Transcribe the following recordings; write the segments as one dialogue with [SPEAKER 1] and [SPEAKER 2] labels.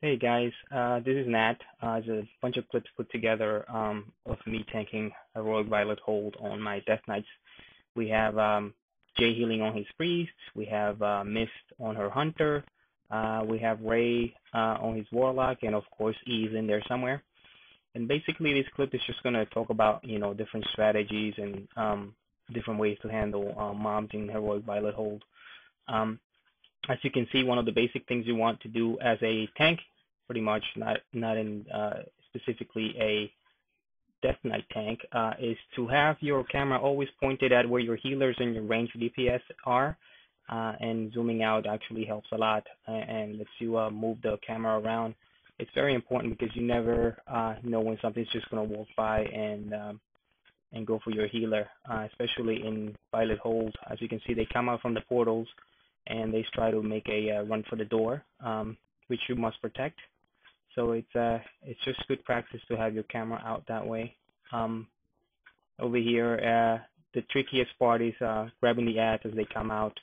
[SPEAKER 1] Hey guys, this is Nat. There's a bunch of clips put together of me tanking Heroic Violet Hold on my Death Knights. We have Jay healing on his Priest, we have Mist on her Hunter, we have Ray on his Warlock, and of course E is in there somewhere. And basically this clip is just going to talk about, different strategies and different ways to handle mobs in Heroic Violet Hold. Um, as you can see, one of the basic things you want to do as a tank, pretty much not in specifically a Death Knight tank, is to have your camera always pointed at where your healers and your range DPS are. And zooming out actually helps a lot and lets you move the camera around. It's very important because you never know when something's just going to walk by and go for your healer, especially in Violet Hold. As you can see, they come out from the portals and they try to make a run for the door, which you must protect. So it's just good practice to have your camera out that way. Over here, the trickiest part is grabbing the ads as they come out.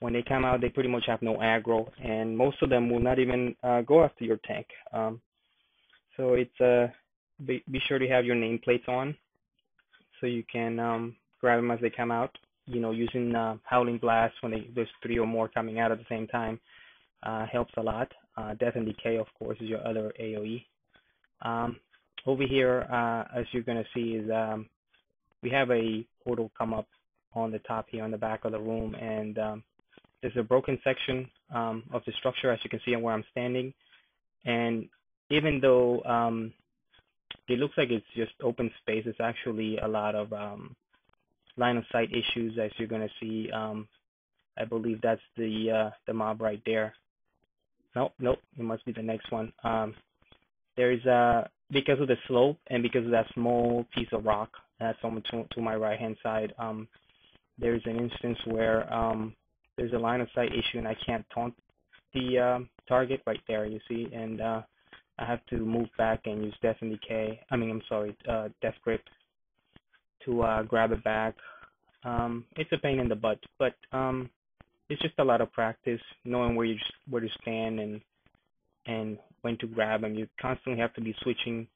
[SPEAKER 1] When they come out, they pretty much have no aggro, and most of them will not even go after your tank. So it's be sure to have your nameplates on so you can grab them as they come out. Using Howling Blast when there's three or more coming out at the same time helps a lot. Death and Decay, of course, is your other AoE. Over here, as you're going to see, is we have a portal come up on the top here on the back of the room, and there's a broken section of the structure, as you can see on where I'm standing. And even though it looks like it's just open space, it's actually a lot of line of sight issues, as you're going to see. I believe that's the mob right there. Nope, it must be the next one. There's because of the slope and because of that small piece of rock that's on to my right hand side, there's an instance where there's a line of sight issue and I can't taunt the target right there, you see, and I have to move back and use Death and Decay. Death Grip to grab it back. It's a pain in the butt, but it's just a lot of practice, knowing where to stand and when to grab them. You constantly have to be switching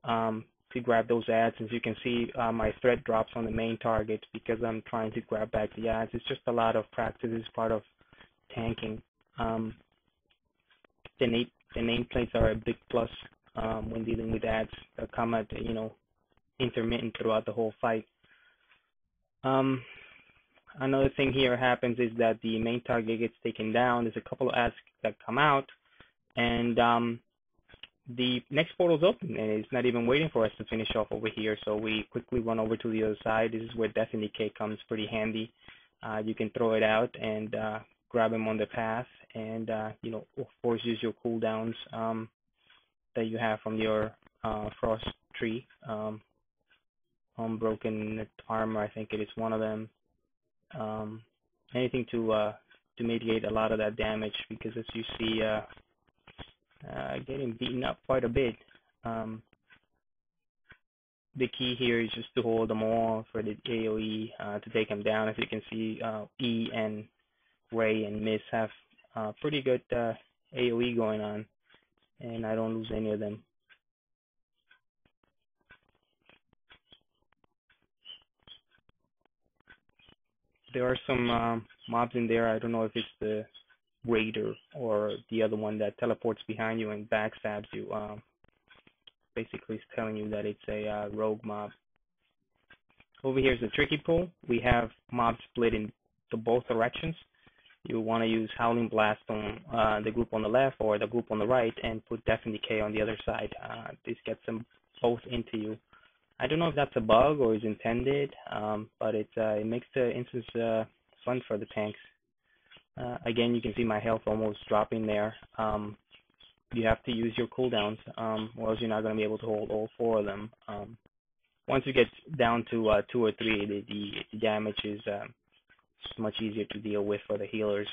[SPEAKER 1] to grab those ads. As you can see, my threat drops on the main target because I'm trying to grab back the ads. It's just a lot of practice. It's part of tanking. The nameplates are a big plus when dealing with ads that come at intermittent throughout the whole fight. Another thing here happens is that the main target gets taken down. There's a couple of ads that come out, and the next portal's open, and it's not even waiting for us to finish off over here. So we quickly run over to the other side. This is where Death and Decay comes pretty handy. You can throw it out and grab him on the path, and of course use your cooldowns that you have from your frost tree. Unbroken armor, I think it is one of them. Anything to mitigate a lot of that damage, because as you see, getting beaten up quite a bit. The key here is just to hold them all for the AoE to take them down. As you can see, E and Ray and Miss have pretty good AoE going on, and I don't lose any of them. There are some mobs in there. I don't know if it's the Raider or the other one that teleports behind you and backstabs you. Basically, it's telling you that it's a rogue mob. Over here is the tricky pool. We have mobs split into both directions. You want to use Howling Blast on the group on the left or the group on the right, and put Death and Decay on the other side. This gets them both into you. I don't know if that's a bug or is intended, but it makes the instance fun for the tanks. Again, you can see my health almost dropping there. You have to use your cooldowns, or else you're not going to be able to hold all four of them. Once you get down to 2 or 3, the damage is much easier to deal with for the healers.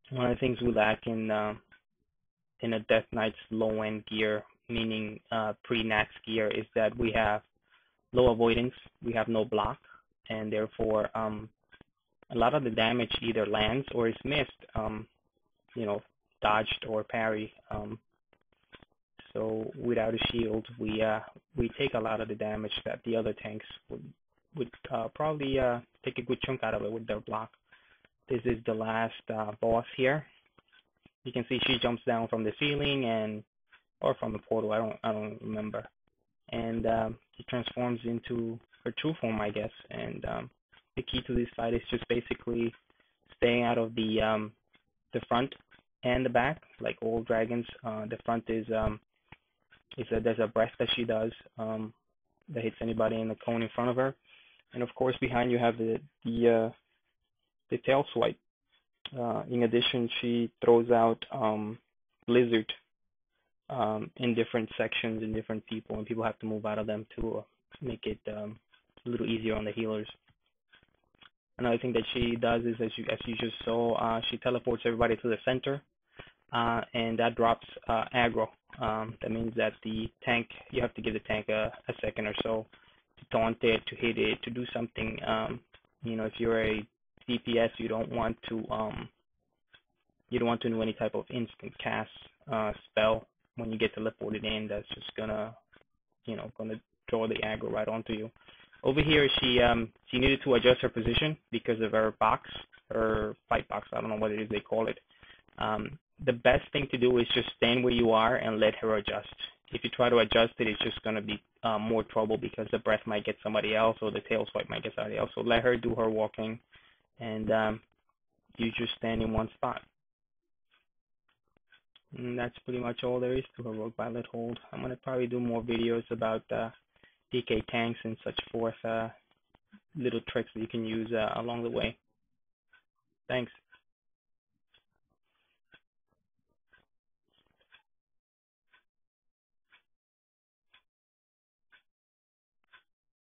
[SPEAKER 1] One of the things we lack in a Death Knight's low-end gear, meaning pre-Nax gear, is that we have low avoidance, we have no block, and therefore a lot of the damage either lands or is missed, dodged or parry. So without a shield, we take a lot of the damage that the other tanks would probably take a good chunk out of it with their block. This is the last boss here. You can see she jumps down from the ceiling or from the portal. I don't remember. And she transforms into her true form, I guess. And the key to this fight is just basically staying out of the front and the back, like all dragons. The front is there's a breath that she does that hits anybody in the cone in front of her, and of course behind you have the tail swipe. In addition, she throws out blizzard in different sections in different people, and people have to move out of them to make it a little easier on the healers. Another thing that she does is, as you just saw, she teleports everybody to the center, and that drops aggro. That means that the tank, you have to give the tank a second or so to taunt it, to hit it, to do something. If you're a DPS, you don't want to do any type of instant cast spell when you get teleported in. That's just gonna draw the aggro right onto you. Over here, she needed to adjust her position because of her box, her fight box. I don't know what it is they call it. The best thing to do is just stand where you are and let her adjust. If you try to adjust it, it's just going to be more trouble because the breath might get somebody else or the tail swipe might get somebody else. So let her do her walking, and you just stand in one spot. And that's pretty much all there is to Heroic Violet Hold. I'm going to probably do more videos about DK tanks and such forth, little tricks that you can use along the way. Thanks.